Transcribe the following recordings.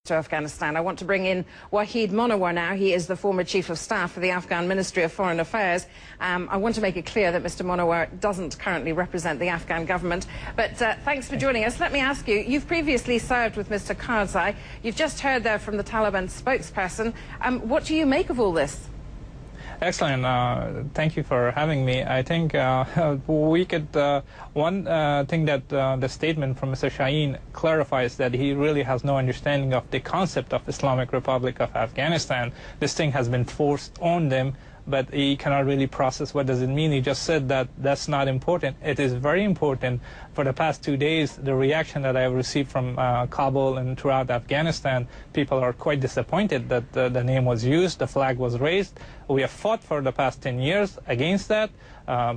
To Afghanistan. I want to bring in Wahid Monawar now. He is the former Chief of Staff for the Afghan Ministry of Foreign Affairs. I want to make it clear that Mr. Monawar doesn't currently represent the Afghan government. But thanks for joining us. Let me ask you, you've previously served with Mr. Karzai. You've just heard there from the Taliban spokesperson. What do you make of all this? Excellent. Thank you for having me. I think we could, one thing that the statement from Mr. Shaheen clarifies that he really has no understanding of the concept of Islamic Republic of Afghanistan. This thing has been forced on them, but he cannot really process what does it mean. He just said that that's not important. It is very important. For the past 2 days, the reaction that I have received from Kabul and throughout Afghanistan, people are quite disappointed that the name was used, the flag was raised. We have fought for the past 10 years against that.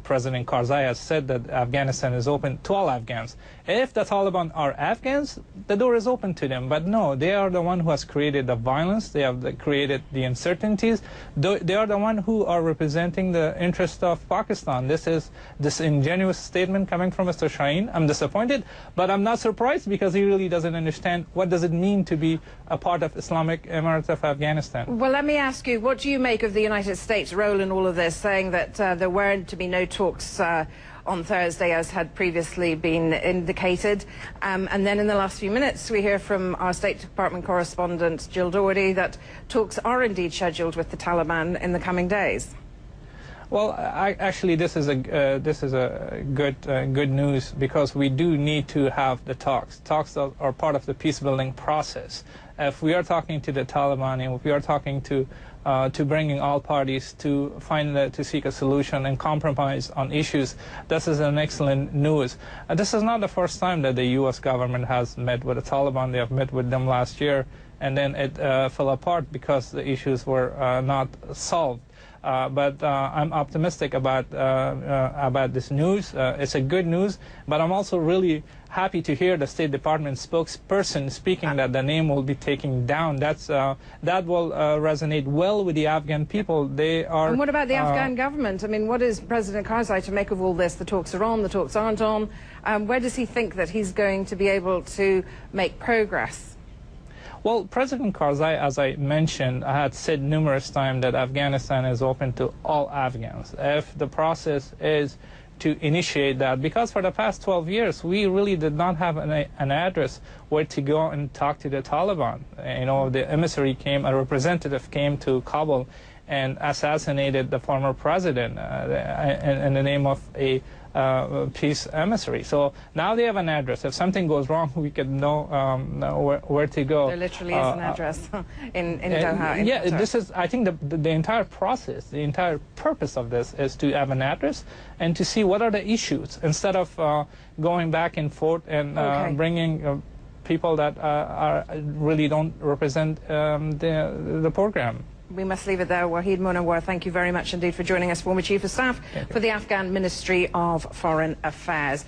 President Karzai has said that Afghanistan is open to all Afghans. If the Taliban are Afghans, the door is open to them. But no, they are the one who has created the violence. They have created the uncertainties. They are the one who are representing the interest of Pakistan. This is this ingenuous statement coming from Mr. Shaheen. I'm disappointed, but I'm not surprised because he really doesn't understand what does it mean to be a part of Islamic Emirates of Afghanistan. Well, let me ask you, what do you make of the United States' role in all of this, saying that there weren't to be no talks on Thursday, as had previously been indicated. And then in the last few minutes, we hear from our State Department correspondent, Jill Doherty, that talks are indeed scheduled with the Taliban in the coming days. Well, actually, this is a good news, because we do need to have the talks. Talks are part of the peace-building process. If we are talking to the Taliban, and if we are talking to bringing all parties to seek a solution and compromise on issues, this is an excellent news. This is not the first time that the U.S. government has met with the Taliban. They have met with them last year, and then it fell apart because the issues were not solved. But I'm optimistic about this news. It's a good news, but I'm also really happy to hear the State Department spokesperson speaking that the name will be taken down. That will resonate well with the Afghan people. They are. And what about the Afghan government? I mean, what is President Karzai to make of all this? The talks are on, the talks aren't on. Where does he think that he's going to be able to make progress? Well, President Karzai, as I mentioned, had said numerous times that Afghanistan is open to all Afghans. If the process is to initiate that, because for the past 12 years, we really did not have an address where to go and talk to the Taliban. You know, the emissary came, a representative came to Kabul and assassinated the former president in the name of a peace emissary. So now they have an address. If something goes wrong, we can know where to go. There literally is an address in Doha. Yeah, this is, I think, the entire process, the entire purpose of this is to have an address and to see what are the issues, instead of going back and forth and bringing people that really don't represent the program. We must leave it there. Wahid Monawar, thank you very much indeed for joining us, former Chief of Staff for the Afghan Ministry of Foreign Affairs.